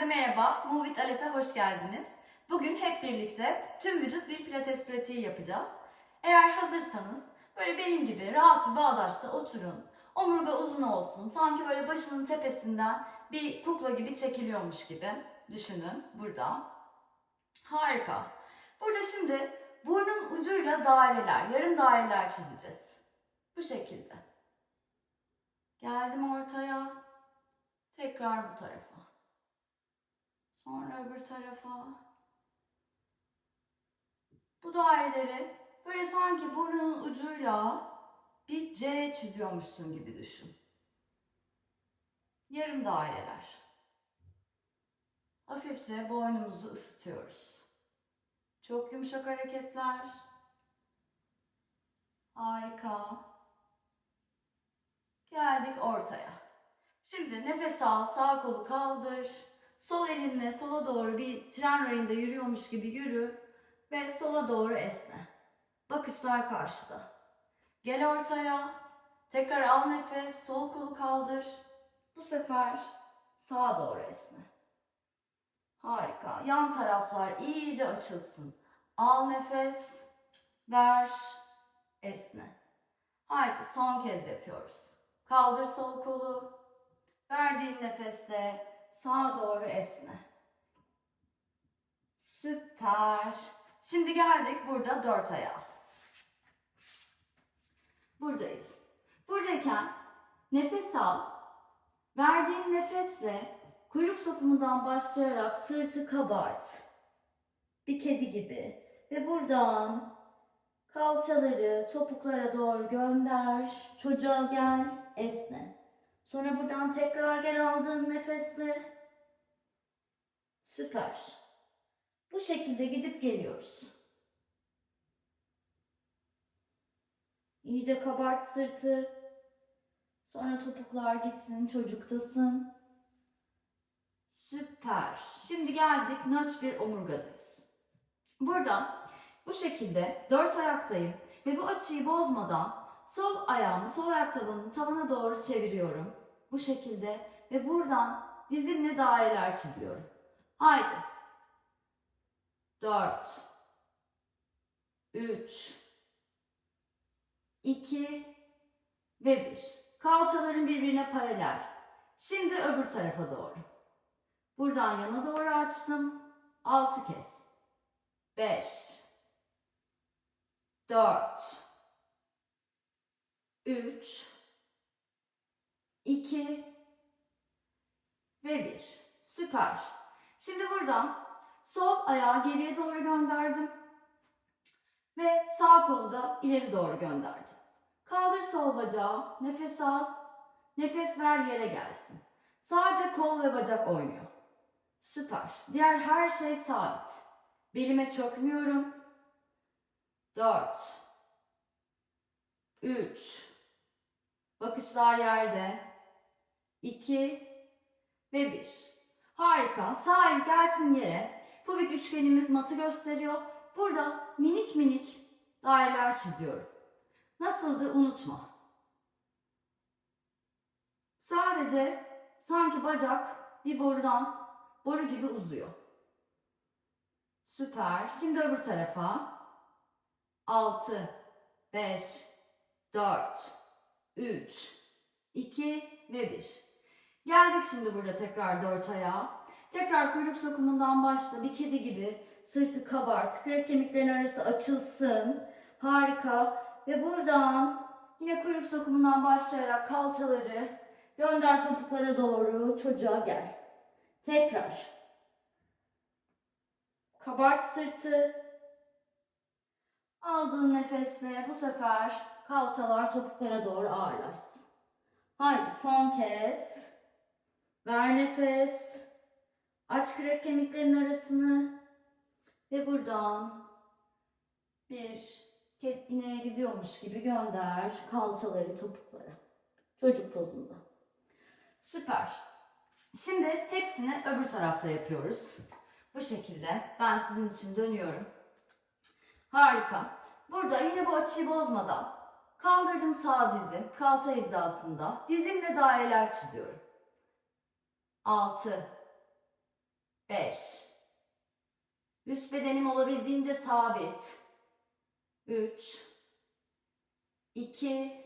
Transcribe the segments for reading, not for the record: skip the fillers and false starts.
Herkese merhaba, Move with Alef'e hoş geldiniz. Bugün hep birlikte tüm vücut bir pilates pratiği yapacağız. Eğer hazırsanız böyle benim gibi rahat bir bağdaşta oturun. Omurga uzun olsun, sanki böyle başının tepesinden bir kukla gibi çekiliyormuş gibi düşünün burada. Harika. Burada şimdi burnun ucuyla daireler, yarım daireler çizeceğiz. Bu şekilde. Geldim ortaya, tekrar bu tarafa. Sonra öbür tarafa. Bu daireleri böyle sanki burnunun ucuyla bir C çiziyormuşsun gibi düşün. Yarım daireler. Hafifçe boynumuzu ısıtıyoruz. Çok yumuşak hareketler. Harika. Geldik ortaya. Şimdi nefes al, sağ kolu kaldır. Sol elinle sola doğru bir tren rayında yürüyormuş gibi yürü ve sola doğru esne. Bakışlar karşıda. Gel ortaya. Tekrar al nefes, sol kolu kaldır. Bu sefer sağa doğru esne. Harika. Yan taraflar iyice açılsın. Al nefes, ver, esne. Haydi son kez yapıyoruz. Kaldır sol kolu. Verdiğin nefesle sağa doğru esne. Süper. Şimdi geldik burada dört ayağa. Buradayız. Buradayken nefes al. Verdiğin nefesle kuyruk sokumundan başlayarak sırtı kabart. Bir kedi gibi. Ve buradan kalçaları topuklara doğru gönder. Çocuğa gel, esne. Sonra buradan tekrar gel aldığın nefesle. Süper. Bu şekilde gidip geliyoruz. İyice kabart sırtı. Sonra topuklar gitsin, çocuktasın. Süper. Şimdi geldik nötr bir omurgadayız. Burada bu şekilde dört ayaktayım ve bu açıyı bozmadan sol ayağımı sol ayak tabanının tavana doğru çeviriyorum. Bu şekilde ve buradan dizimle daireler çiziyorum. Haydi. 4 3 2 ve 1. Kalçaların birbirine paralel. Şimdi öbür tarafa doğru. Buradan yana doğru açtım. 6 kez. 5 4 3 2 ve 1. Süper. Şimdi buradan sol ayağı geriye doğru gönderdim. Ve sağ kolu da ileri doğru gönderdim. Kaldır sol bacağı, nefes al, nefes ver yere gelsin. Sadece kol ve bacak oynuyor. Süper. Diğer her şey sabit. Belime çökmüyorum. 4 3 bakışlar yerde. 2 ve 1. Harika. Sağ el gelsin yere. Pubik üçgenimiz matı gösteriyor. Burada minik minik daireler çiziyorum. Nasıldı unutma. Sadece sanki bacak bir boru gibi uzuyor. Süper. Şimdi öbür tarafa. 6 5 4 3 2 ve 1. Geldik şimdi burada tekrar dört ayağa. Tekrar kuyruk sokumundan başla. Bir kedi gibi sırtı kabart. Kürek kemiklerin arası açılsın. Harika. Ve buradan yine kuyruk sokumundan başlayarak kalçaları gönder topuklara doğru. Çocuğa gel. Tekrar. Kabart sırtı. Aldığın nefesle bu sefer kalçalar topuklara doğru ağırlaşsın. Haydi son kez. Ver nefes. Aç kürek kemiklerin arasını. Ve buradan bir ineğe gidiyormuş gibi gönder kalçaları topuklara. Çocuk pozunda. Süper. Şimdi hepsini öbür tarafta yapıyoruz. Bu şekilde ben sizin için dönüyorum. Harika. Burada yine bu açıyı bozmadan kaldırdım sağ dizim kalça hizasında. Dizimle daireler çiziyorum. 6 5. Üst bedenim olabildiğince sabit. 3, 2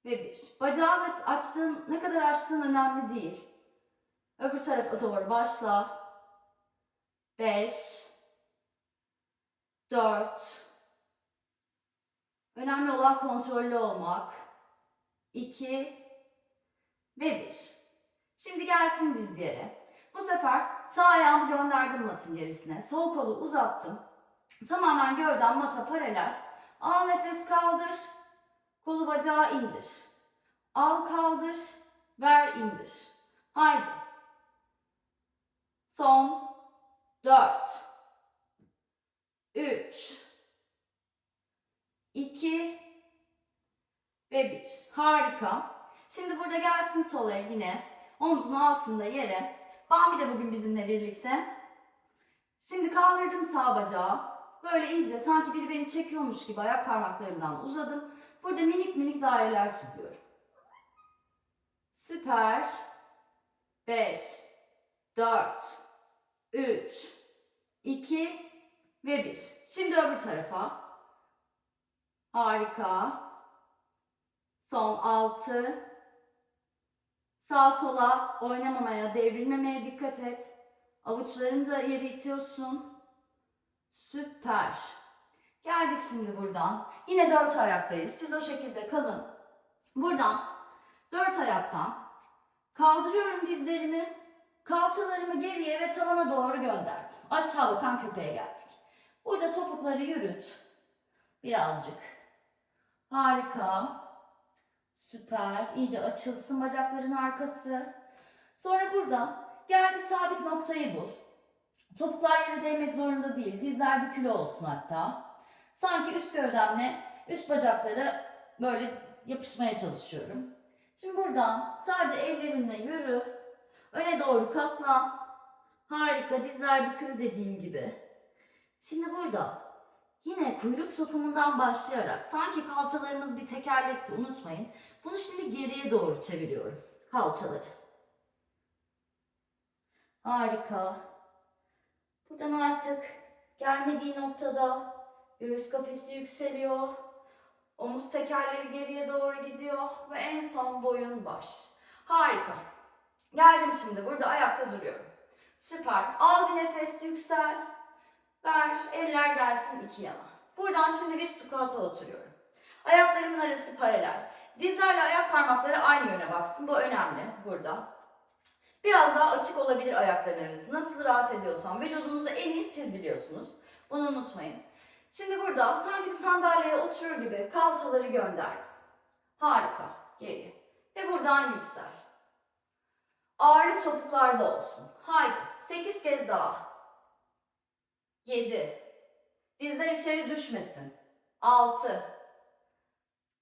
ve 1. Bacağını açtığın, ne kadar açtığın önemli değil. Öbür tarafa doğru başla. 5, 4. Önemli olan kontrollü olmak. 2 ve 1. Şimdi gelsin diz yere. Bu sefer sağ ayağımı gönderdim matın gerisine. Sol kolu uzattım. Tamamen gövdem mata paralel. Al nefes kaldır. Kolu bacağı indir. Al kaldır. Ver indir. Haydi. Son. 4. 3. 2. Ve 1. Harika. Şimdi burada gelsin sol el yine. Omzun altında yere. Bambi de bugün bizimle birlikte. Şimdi kaldırdım sağ bacağı. Böyle iyice sanki biri beni çekiyormuş gibi ayak parmaklarımdan uzadım. Burada minik minik daireler çiziyorum. Süper. 5, 4, 3, 2 ve 1. Şimdi öbür tarafa. Harika. Son 6. Sağa sola oynamamaya, devrilmemeye dikkat et. Avuçlarınca yere itiyorsun. Süper. Geldik şimdi buradan. Yine 4 ayaktayız. Siz o şekilde kalın. Buradan 4 ayaktan kaldırıyorum dizlerimi. Kalçalarımı geriye ve tavana doğru gönderdim. Aşağı bakan köpeğe geldik. Burada topukları yürüt. Birazcık. Harika. Süper. İyice açılsın bacakların arkası. Sonra burada gel bir sabit noktayı bul. Topuklar yere değmek zorunda değil. Dizler bükülü olsun hatta. Sanki üst gövdemle üst bacaklara böyle yapışmaya çalışıyorum. Şimdi buradan sadece ellerinle yürü. Öne doğru katla. Harika. Dizler bükülü dediğim gibi. Şimdi burada yine kuyruk sokumundan başlayarak sanki kalçalarımız bir tekerlekti, unutmayın. Bunu şimdi geriye doğru çeviriyorum. Kalçaları. Harika. Buradan artık gelmediği noktada göğüs kafesi yükseliyor. Omuz tekerleri geriye doğru gidiyor ve en son boyun baş. Harika. Geldim şimdi burada ayakta duruyorum. Süper. Al bir nefes, yüksel. Ver, eller gelsin iki yana. Buradan şimdi bir squat'a oturuyorum. Ayaklarımın arası paralel. Dizlerle ayak parmakları aynı yöne baksın. Bu önemli burada. Biraz daha açık olabilir ayakların arası. Nasıl rahat ediyorsam. Vücudunuzu en iyi siz biliyorsunuz. Bunu unutmayın. Şimdi burada sanki bir sandalyeye oturur gibi kalçaları gönderdim. Harika. Geriye. Ve buradan yüksel. Ağırlık topuklarda olsun. Haydi. 8 kez daha. 7. Dizler içeri düşmesin. 6.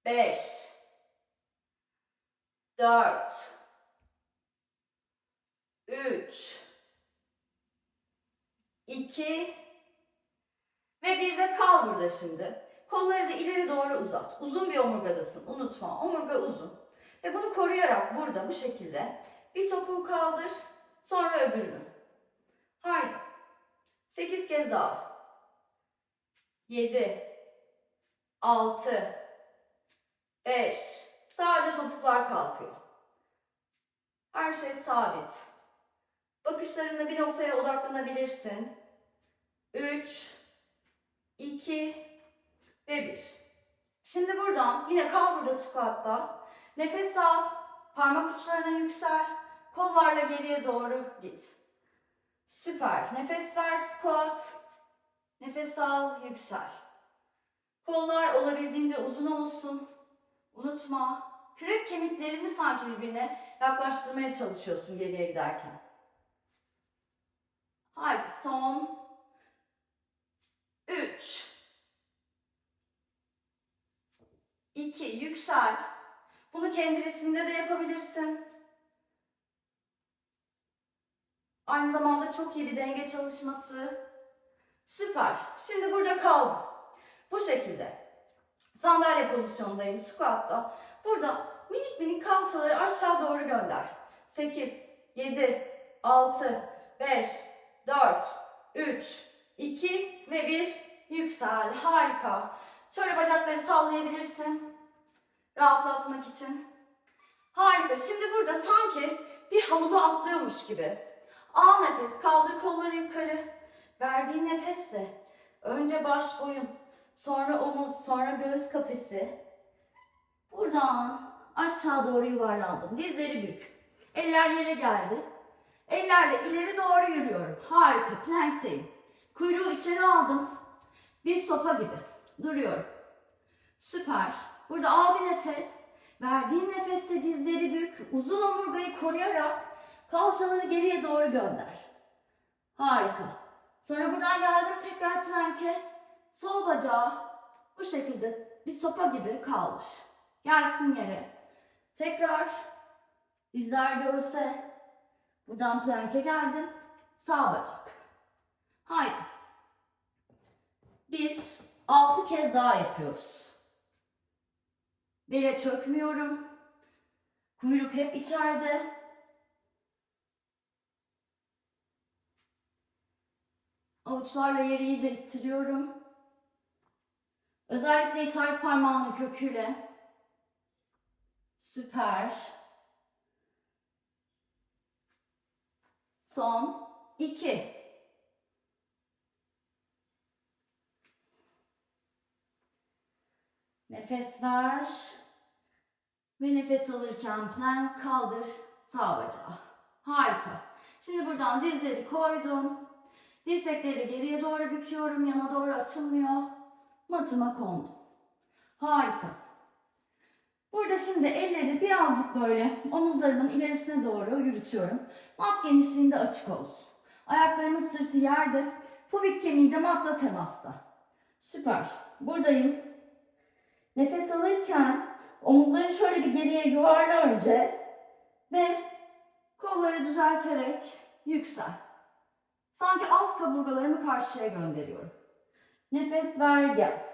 5. 4. 3. 2. Ve bir de kal burada şimdi. Kolları da ileri doğru uzat. Uzun bir omurgadasın. Unutma. Omurga uzun. Ve bunu koruyarak burada bu şekilde bir topuğu kaldır. Sonra öbürünü. Haydi. 8 kez daha. 7. 6. 5. Sadece topuklar kalkıyor. Her şey sabit. Bakışlarında bir noktaya odaklanabilirsin. 3, 2 ve 1. Şimdi buradan yine kal burada squat'ta. Nefes al. Parmak uçlarına yüksel. Kollarla geriye doğru git. Süper. Nefes ver squat. Nefes al, yüksel. Kollar olabildiğince uzun olsun. Unutma. Kürek kemiklerini sanki birbirine yaklaştırmaya çalışıyorsun geriye giderken. Haydi son 3 2 yüksel. Bunu kendi ritminde de yapabilirsin. Aynı zamanda çok iyi bir denge çalışması. Süper. Şimdi burada kaldım. Bu şekilde. Sandalye pozisyondayım squat'ta. Burada minik minik kalçaları aşağı doğru gönder. 8, 7, 6, 5, 4, 3, 2 ve 1. Yüksel. Harika. Şöyle bacakları sallayabilirsin. Rahatlatmak için. Harika. Şimdi burada sanki bir havuza atlıyormuş gibi. Al nefes. Kaldır kolları yukarı. Verdiğin nefesle önce baş boyun, sonra omuz, sonra göğüs kafesi. Buradan aşağı doğru yuvarlandım. Dizleri bük. Eller yere geldi. Ellerle ileri doğru yürüyorum. Harika. Plankteyim. Kuyruğu içeri aldım. Bir sopa gibi. Duruyorum. Süper. Burada al bir nefes. Verdiğin nefeste dizleri bük. Uzun omurgayı koruyarak kalçaları geriye doğru gönder. Harika. Sonra buradan geldim tekrar plank'e. Sol bacağı bu şekilde bir sopa gibi kaldır. Gelsin yere. Tekrar dizler göğse. Buradan plank'e geldim. Sağ bacak. Haydi. 6 kez daha yapıyoruz. Bele çökmüyorum. Kuyruk hep içeride. Avuçlarla yeri iyice ittiriyorum. Özellikle işaret parmağının köküyle. Süper. Son 2. Nefes ver. Ve nefes alırken plank kaldır sağ bacağı. Harika. Şimdi buradan dizleri koydum. Dirsekleri geriye doğru büküyorum. Yana doğru açılmıyor. Matıma kondum. Harika. Burada şimdi elleri birazcık böyle omuzlarımın ilerisine doğru yürütüyorum. Mat genişliğinde açık olsun. Ayaklarımın sırtı yerde. Pubik kemiği de matla temasta. Süper. Buradayım. Nefes alırken omuzları şöyle bir geriye yuvarla önce ve kolları düzelterek yüksel. Sanki alt kaburgalarımı karşıya gönderiyorum. Nefes ver gel.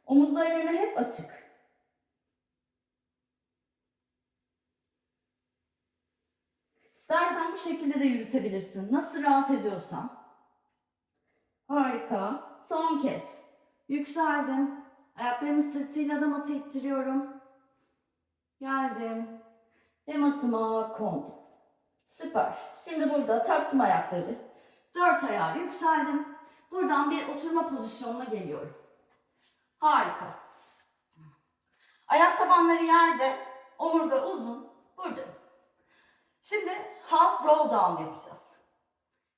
Omuzların önü hep açık. İstersen bu şekilde de yürütebilirsin. Nasıl rahat ediyorsan. Harika. Son kez. Yükseldim. Ayaklarımı sırtıyla da matı ittiriyorum. Geldim. Ve matıma kondum. Süper. Şimdi burada taktım ayakları. 4 ayağa yükseldim. Buradan bir oturma pozisyonuna geliyorum. Harika. Ayak tabanları yerde. Omurga uzun. Buradayım. Şimdi half roll down yapacağız.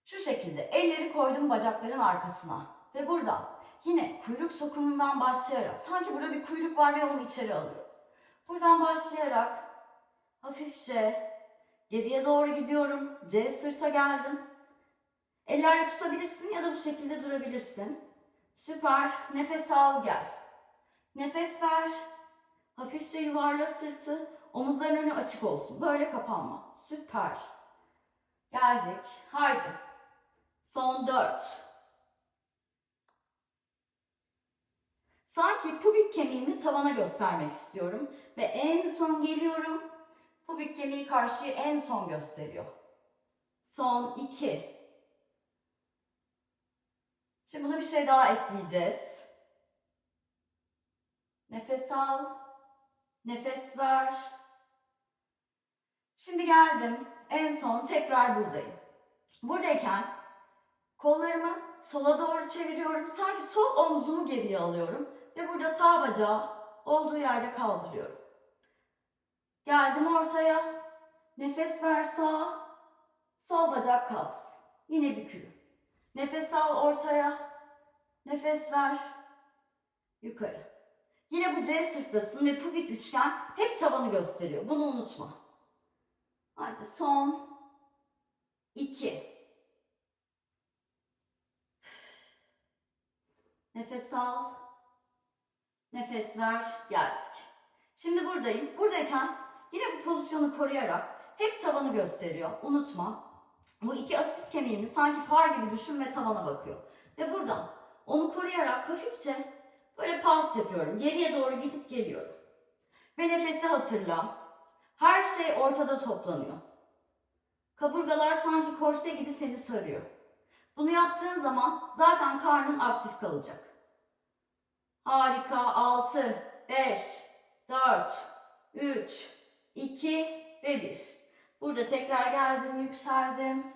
Şu şekilde elleri koydum bacakların arkasına. Ve buradan yine kuyruk sokumundan başlayarak, sanki burada bir kuyruk var ve onu içeri alıyorum. Buradan başlayarak hafifçe geriye doğru gidiyorum. C sırta geldim. Ellerle tutabilirsin ya da bu şekilde durabilirsin. Süper. Nefes al gel. Nefes ver. Hafifçe yuvarla sırtı. Omuzların önü açık olsun. Böyle kapanma. Süper. Geldik. Haydi. Son 4. Sanki pubik kemiğimi tavana göstermek istiyorum. Ve en son geliyorum. Pubik kemiği karşıyı en son gösteriyor. Son 2. Şimdi buna bir şey daha ekleyeceğiz. Nefes al. Nefes ver. Şimdi geldim. En son tekrar buradayım. Buradayken kollarımı sola doğru çeviriyorum. Sanki sol omzumu geriye alıyorum. Ve burada sağ bacağı olduğu yerde kaldırıyorum. Geldim ortaya. Nefes ver sağa. Sol bacak kalksın. Yine bükülü. Nefes al ortaya. Nefes ver. Yukarı. Yine bu C sırtlasın ve pubik üçgen hep tavanı gösteriyor. Bunu unutma. Haydi son 2. Nefes al. Nefes ver. Geldik. Şimdi buradayım. Buradayken yine bu pozisyonu koruyarak hep tavanı gösteriyor. Unutma. Bu iki asist kemiğimi sanki far gibi düşün ve tavana bakıyor. Ve buradan onu koruyarak hafifçe böyle pulse yapıyorum. Geriye doğru gidip geliyorum. Ve nefesi hatırla. Her şey ortada toplanıyor. Kaburgalar sanki korse gibi seni sarıyor. Bunu yaptığın zaman zaten karnın aktif kalacak. Harika. 6, 5, 4, 3, 2 ve 1. Burada tekrar geldim, yükseldim.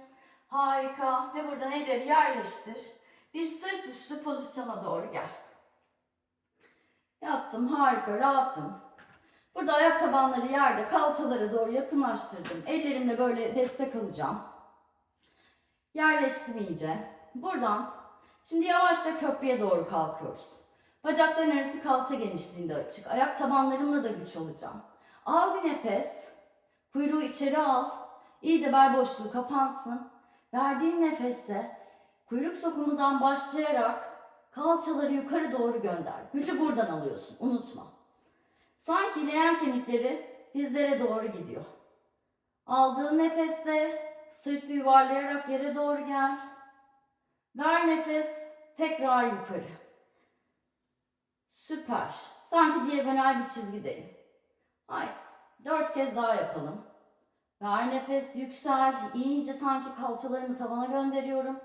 Harika. Ve buradan elleri yerleştir. Bir sırt üstü pozisyona doğru gel. Yattım. Harika. Rahatım. Burada ayak tabanları yerde, kalçalara doğru yakınlaştırdım. Ellerimle böyle destek alacağım. Yerleştim iyice. Buradan şimdi yavaşça köprüye doğru kalkıyoruz. Bacakların arası kalça genişliğinde açık. Ayak tabanlarımla da güç alacağım. Al bir nefes. Kuyruğu içeri al. İyice bel boşluğu kapansın. Verdiğin nefeste kuyruk sokumundan başlayarak kalçaları yukarı doğru gönder. Gücü buradan alıyorsun. Unutma. Sanki leğen kemikleri dizlere doğru gidiyor. Aldığın nefeste sırtı yuvarlayarak yere doğru gel. Ver nefes. Tekrar yukarı. Süper. Sanki diagonal bir çizgideyim. Haydi. 4 kez daha yapalım. Ver nefes, yüksel. İyice sanki kalçalarımı tavana gönderiyorum.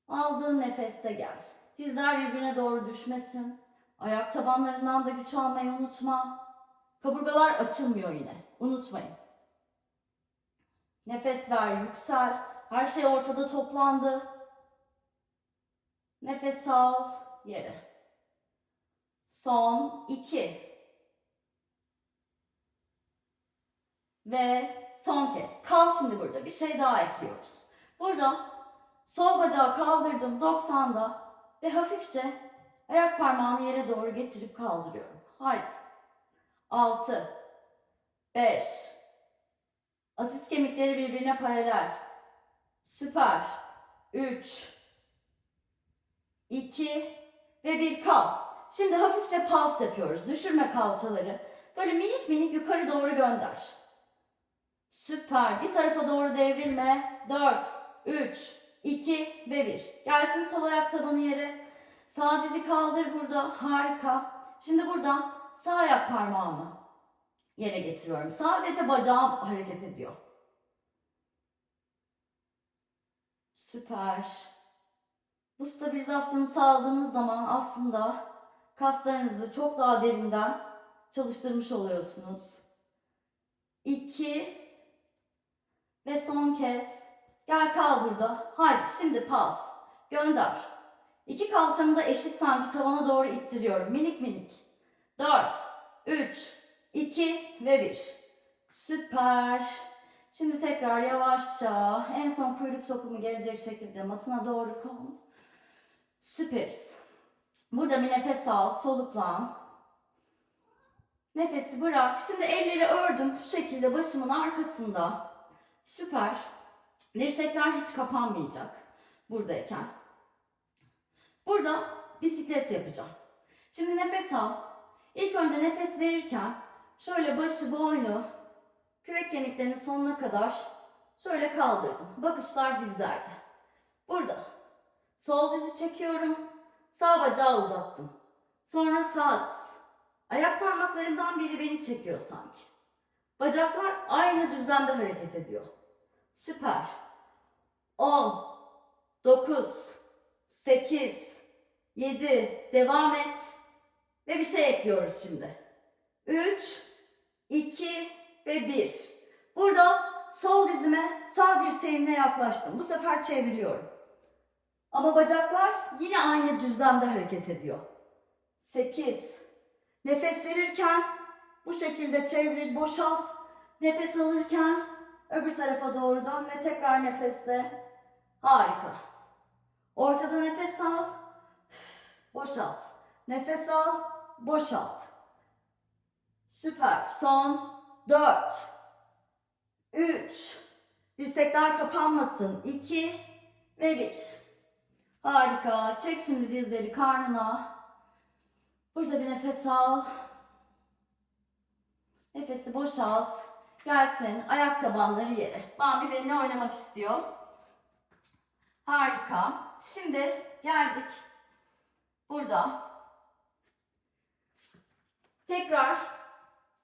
Aldığın nefeste gel. Dizler birbirine doğru düşmesin. Ayak tabanlarından da güç almayı unutma. Kaburgalar açılmıyor yine. Unutmayın. Nefes ver, yüksel. Her şey ortada toplandı. Nefes al, yere. Son 2. Ve son kez. Kal şimdi burada. Bir şey daha ekliyoruz. Burada sol bacağı kaldırdım 90'da ve hafifçe ayak parmağını yere doğru getirip kaldırıyorum. Haydi. 6, 5. Asis kemikleri birbirine paralel. Süper. 3, 2 ve 1 kal. Şimdi hafifçe pals yapıyoruz. Düşürme kalçaları. Böyle minik minik yukarı doğru gönder. Süper. Bir tarafa doğru devrilme. 4, 3, 2 ve 1. Gelsin sol ayak tabanı yere. Sağ dizi kaldır burada. Harika. Şimdi buradan sağ ayak parmağımı yere getiriyorum. Sadece bacağım hareket ediyor. Süper. Bu stabilizasyonu sağladığınız zaman aslında kaslarınızı çok daha derinden çalıştırmış oluyorsunuz. 2 ve son kez. Gel kal burada. Haydi şimdi pas. Gönder. 2 kalçamı da eşit sanki tavana doğru ittiriyorum. Minik minik. 4, 3, 2 ve 1. Süper. Şimdi tekrar yavaşça en son kuyruk sokumu gelecek şekilde matına doğru kon. Süperiz. Burada bir nefes al, soluklan. Nefesi bırak. Şimdi elleri ördüm şu şekilde başımın arkasında. Süper. Dirsekler hiç kapanmayacak buradayken. Burada bisiklet yapacağım. Şimdi nefes al. İlk önce nefes verirken şöyle başı, boynu, kürek kemiklerinin sonuna kadar şöyle kaldırdım. Bakışlar dizlerde. Burada sol dizi çekiyorum. Sağ bacağı uzattım. Sonra sağ diz. Ayak parmaklarımdan biri beni çekiyor sanki. Bacaklar aynı düzlemde hareket ediyor. Süper. 10, 9, 8, 7, devam et. Ve bir şey ekliyoruz şimdi. 3, 2 ve 1. Burada sol dizime, sağ dirseğimle yaklaştım. Bu sefer çevriliyorum. Ama bacaklar yine aynı düzlemde hareket ediyor. 8. Nefes verirken bu şekilde çevril, boşalt. Nefes alırken öbür tarafa doğru dön ve tekrar nefesle. Harika. Ortada nefes al. Boşalt. Nefes al. Boşalt. Süper. Son 4, 3. Dirsekler kapanmasın. 2 ve 1. Harika. Çek şimdi dizleri karnına. Burada bir nefes al. Nefesi boşalt. Gelsin ayak tabanları yere. Bambi benimle oynamak istiyor. Harika. Şimdi geldik. Burada. Tekrar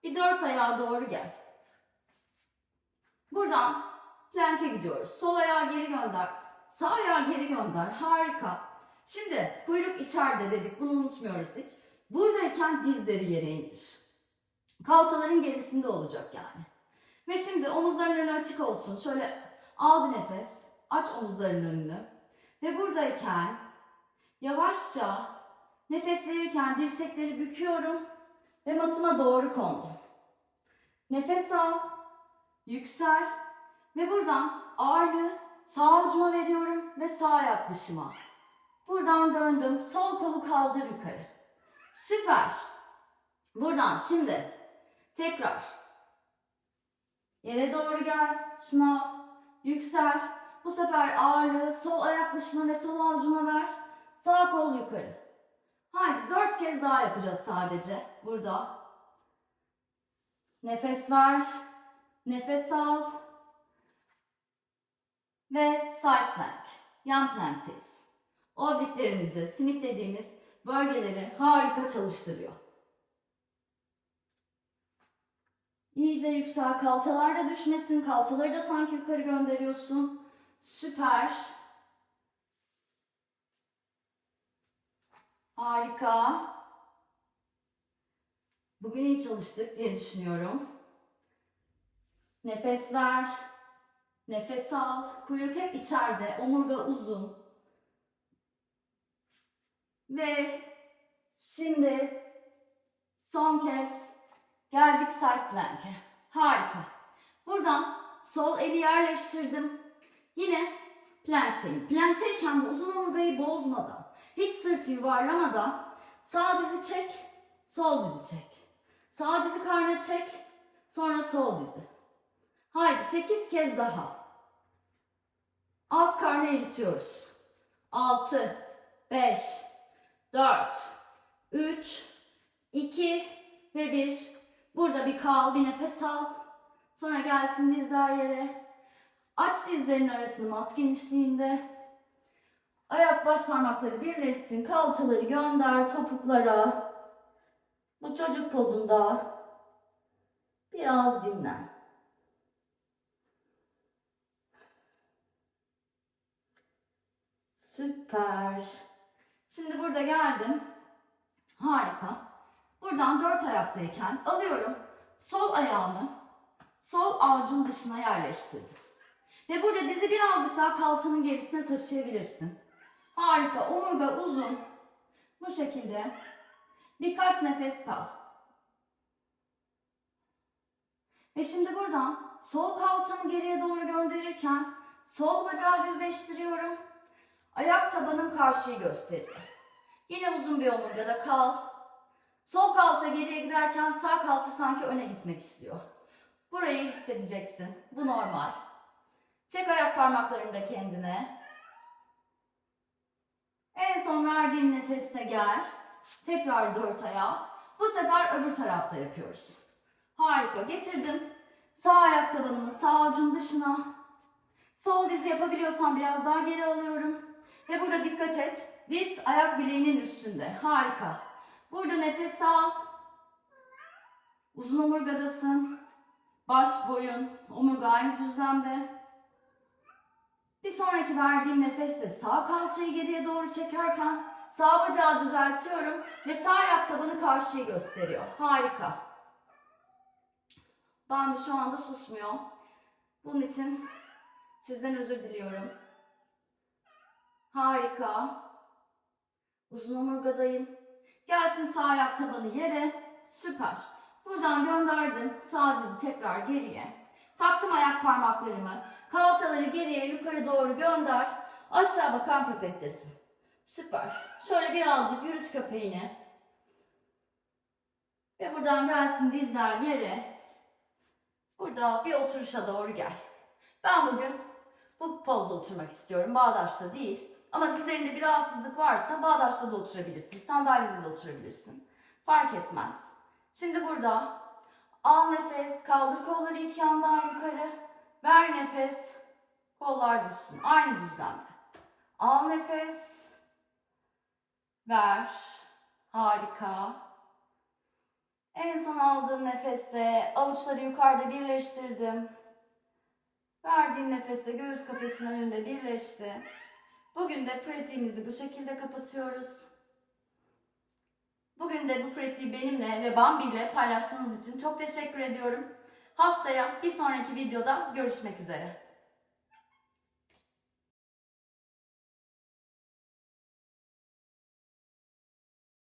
bir 4 ayağa doğru gel. Buradan plank'e gidiyoruz. Sol ayağı geri gönder. Sağ ayağı geri gönder. Harika. Şimdi kuyruk içeride dedik. Bunu unutmuyoruz hiç. Buradayken dizleri yere indir. Kalçaların gerisinde olacak yani. Ve şimdi omuzların önü açık olsun. Şöyle al bir nefes. Aç omuzların önünü. Ve buradayken yavaşça nefes verirken dirsekleri büküyorum. Ve matıma doğru kondum. Nefes al. Yüksel. Ve buradan ağırlığı sağ ucuma veriyorum ve sağ ayak dışıma. Buradan döndüm. Sol kolu kaldır yukarı. Süper. Buradan şimdi tekrar yere doğru gel. Şınav. Yüksel. Bu sefer ağırlığı sol ayak dışına ve sol avucuna ver. Sağ kol yukarı. Haydi 4 kez daha yapacağız sadece. Burada. Nefes ver. Nefes al. Ve side plank. Yan plankteyiz. Obliklerimizi, simit dediğimiz bölgeleri harika çalıştırıyor. İyice yüksel. Kalçalar da düşmesin. Kalçaları da sanki yukarı gönderiyorsun. Süper. Harika. Bugün iyi çalıştık diye düşünüyorum. Nefes ver. Nefes al. Kuyruk hep içeride. Omurga uzun. Ve şimdi son kez geldik side plank'e. Harika. Buradan sol eli yerleştirdim. Yine plankteyim. Plankteyken bu uzun omurgayı bozmadan, hiç sırtı yuvarlamadan sağ dizi çek, sol dizi çek. Sağ dizi karnına çek, sonra sol dizi. Haydi 8 kez daha. Alt karnı eritiyoruz. 6, 5, 4, 3, 2 ve 1. Burada bir kal, bir nefes al. Sonra gelsin dizler yere. Aç dizlerin arasını mat genişliğinde. Ayak baş parmakları birleşsin. Kalçaları gönder topuklara. Bu çocuk pozunda biraz dinlen. Süper. Şimdi burada geldim. Harika. Buradan 4 ayaktayken alıyorum. Sol ayağımı sol avucun dışına yerleştirdim. Ve burada dizi birazcık daha kalçanın gerisine taşıyabilirsin. Harika. Omurga uzun. Bu şekilde birkaç nefes kal. Ve şimdi buradan sol kalçamı geriye doğru gönderirken sol bacağı düzleştiriyorum. Ayak tabanım karşıyı gösteriyor. Yine uzun bir omurgada kal. Sol kalça geriye giderken sağ kalça sanki öne gitmek istiyor. Burayı hissedeceksin. Bu normal. Çek ayak parmaklarını da kendine. En son verdiğin nefeste gel. Tekrar 4 ayağa. Bu sefer öbür tarafta yapıyoruz. Harika. Getirdim. Sağ ayak tabanımı sağ avucun dışına. Sol dizi yapabiliyorsan biraz daha geri alıyorum. Ve burada dikkat et. Diz ayak bileğinin üstünde. Harika. Burada nefes al. Uzun omurgadasın. Baş, boyun, omurga aynı düzlemde. Bir sonraki verdiğim nefeste sağ kalçayı geriye doğru çekerken sağ bacağı düzeltiyorum ve sağ ayak tabanı karşıyı gösteriyor. Harika. Bambi şu anda susmuyor. Bunun için sizden özür diliyorum. Harika. Uzun omurgadayım. Gelsin sağ ayak tabanı yere. Süper. Buradan gönderdim. Sağ dizi tekrar geriye. Taktım ayak parmaklarımı. Kalçaları geriye yukarı doğru gönder. Aşağı bakan köpektesin. Süper. Şöyle birazcık yürüt köpeğini. Ve buradan gelsin dizler yere. Burada bir oturuşa doğru gel. Ben bugün bu pozda oturmak istiyorum. Bağdaşta değil. Ama dizlerinde bir rahatsızlık varsa bağdaşta da oturabilirsin. Sandalyede de oturabilirsin. Fark etmez. Şimdi burada al nefes. Kaldır kolları iki yandan yukarı. Ver nefes. Kollar düşsün. Aynı düzlemde. Al nefes. Ver. Harika. En son aldığım nefeste avuçları yukarıda birleştirdim. verdiğim nefeste göğüs kafesinin önünde birleşti. Bugün de pratiğimizi bu şekilde kapatıyoruz. Bugün de bu pratiği benimle ve Bambi ile paylaştığınız için çok teşekkür ediyorum. Haftaya bir sonraki videoda görüşmek üzere.